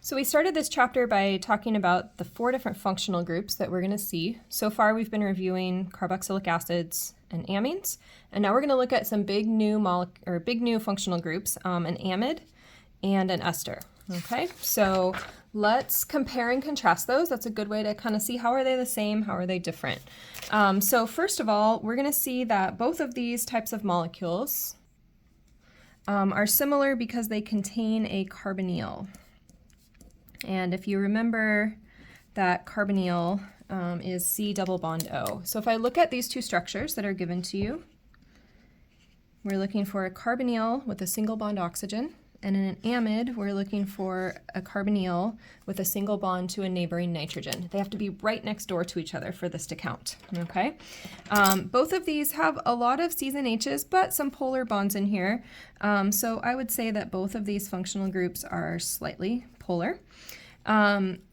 So we started this chapter by talking about the 4 different functional groups that we're going to see. So far we've been reviewing carboxylic acids and amines, and now we're going to look at some big new functional groups, an amide and an ester. Okay, so let's compare and contrast those. That's a good way to kind of see how are they the same, how are they different. So first of all, we're going to see that both of these types of molecules are similar because they contain a carbonyl. And if you remember that carbonyl is C double bond O. So if I look at these two structures that are given to you, we're looking for a carbonyl with a single bond oxygen, and in an amide, we're looking for a carbonyl with a single bond to a neighboring nitrogen. They have to be right next door to each other for this to count, okay? Both of these have a lot of C's and H's, but some polar bonds in here. So I would say that both of these functional groups are slightly polar.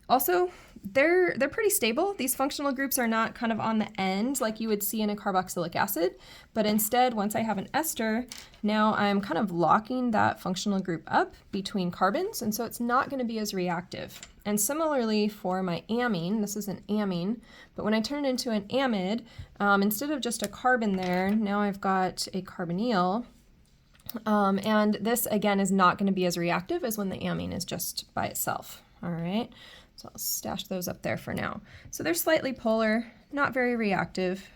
Also, they're pretty stable. These functional groups are not kind of on the end like you would see in a carboxylic acid, but instead, once I have an ester, now I'm kind of locking that functional group up between carbons, and so it's not going to be as reactive. And similarly for my amine, this is an amine, but when I turn it into an amide, instead of just a carbon there, now I've got a carbonyl, and this again is not going to be as reactive as when the amine is just by itself. All right. So I'll stash those up there for now. So they're slightly polar, not very reactive.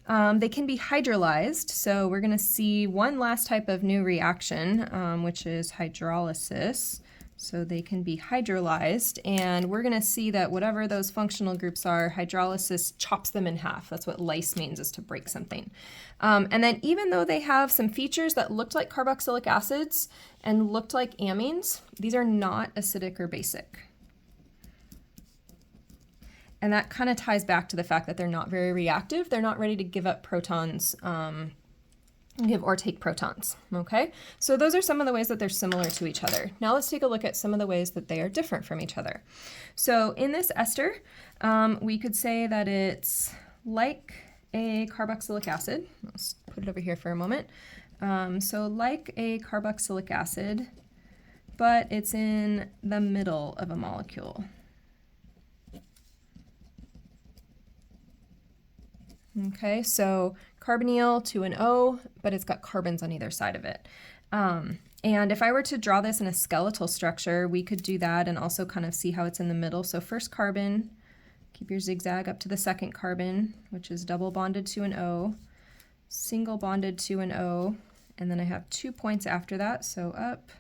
They can be hydrolyzed, so we're going to see one last type of new reaction, which is hydrolysis. So they can be hydrolyzed, and we're going to see that whatever those functional groups are, hydrolysis chops them in half. That's what lyse means, is to break something. And then even though they have some features that looked like carboxylic acids and looked like amines, these are not acidic or basic. And that kind of ties back to the fact that they're not very reactive. They're not ready to give up protons, give or take protons, okay? So those are some of the ways that they're similar to each other. Now let's take a look at some of the ways that they are different from each other. So in this ester, we could say that it's like a carboxylic acid. Let's put it over here for a moment. So like a carboxylic acid, but it's in the middle of a molecule. Okay, so carbonyl to an O, but it's got carbons on either side of it. And if I were to draw this in a skeletal structure, we could do that and also kind of see how it's in the middle. So first carbon, keep your zigzag up to the second carbon, which is double bonded to an O, single bonded to an O, and then I have 2 points after that, so up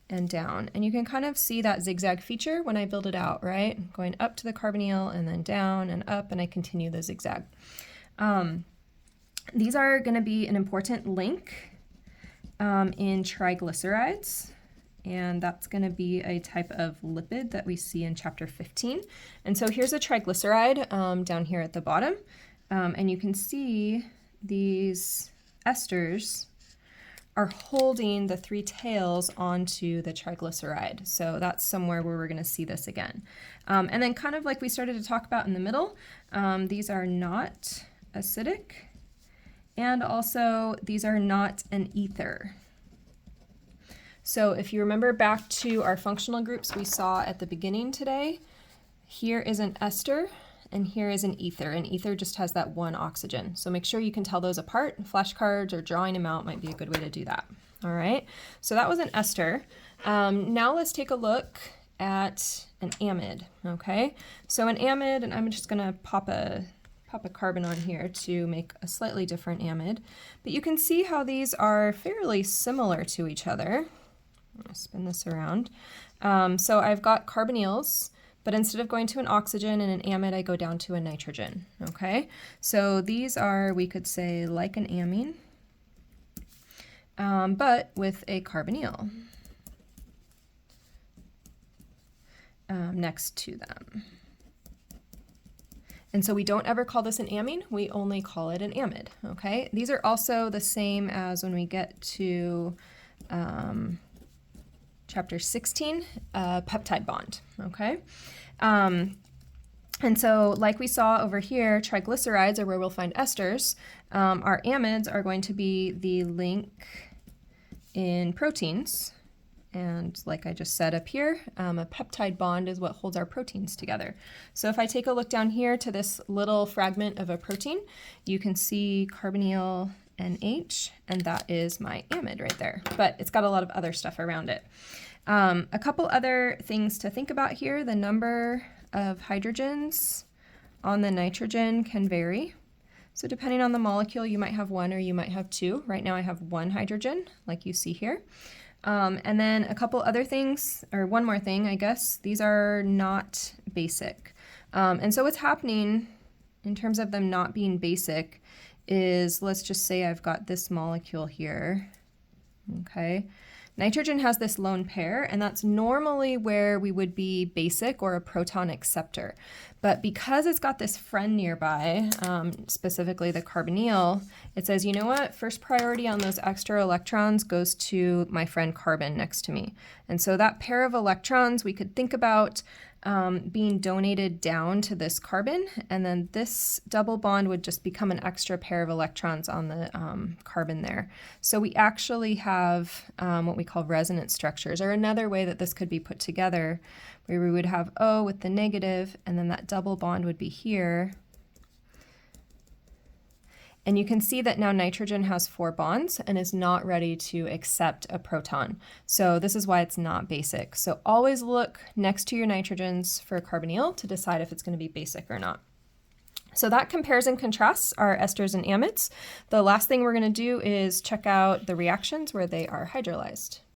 and down. And you can kind of see that zigzag feature when I build it out, right? Going up to the carbonyl and then down and up, and I continue the zigzag. These are going to be an important link in triglycerides, and that's going to be a type of lipid that we see in chapter 15. And so here's a triglyceride down here at the bottom, and you can see these esters are holding the 3 tails onto the triglyceride. So that's somewhere where we're going to see this again. And then kind of like we started to talk about in the middle, these are not acidic, and also these are not an ether. So if you remember back to our functional groups we saw at the beginning today, here is an ester and here is an ether. An ether just has that one oxygen. So make sure you can tell those apart. Flashcards or drawing them out might be a good way to do that. All right, so that was an ester. Now let's take a look at an amide, okay? So an amide, and I'm just gonna pop a carbon on here to make a slightly different amide. But you can see how these are fairly similar to each other. I'm gonna spin this around. So I've got carbonyls, but instead of going to an oxygen and an amide, I go down to a nitrogen, okay? So these are, we could say, like an amine, but with a carbonyl next to them. And so we don't ever call this an amine, we only call it an amide, okay? These are also the same as when we get to chapter 16, peptide bond, okay? And so like we saw over here, triglycerides are where we'll find esters. Our amides are going to be the link in proteins. And like I just said up here, a peptide bond is what holds our proteins together. So if I take a look down here to this little fragment of a protein, you can see carbonyl NH, and that is my amide right there. But it's got a lot of other stuff around it. A couple other things to think about here. The number of hydrogens on the nitrogen can vary. So depending on the molecule, you might have one or you might have two. Right now I have one hydrogen, like you see here. And then a couple other things, or one more thing, I guess. These are not basic. And so what's happening in terms of them not being basic is, let's just say I've got this molecule here, okay? Nitrogen has this lone pair, and that's normally where we would be basic or a proton acceptor. But because it's got this friend nearby, specifically the carbonyl, it says, you know what, first priority on those extra electrons goes to my friend carbon next to me. And so that pair of electrons we could think about being donated down to this carbon, and then this double bond would just become an extra pair of electrons on the carbon there. So we actually have what we call resonance structures, or another way that this could be put together, where we would have O with the negative, and then that double bond would be here. And you can see that now nitrogen has 4 bonds and is not ready to accept a proton. So this is why it's not basic. So always look next to your nitrogens for a carbonyl to decide if it's going to be basic or not. So that compares and contrasts our esters and amides. The last thing we're going to do is check out the reactions where they are hydrolyzed.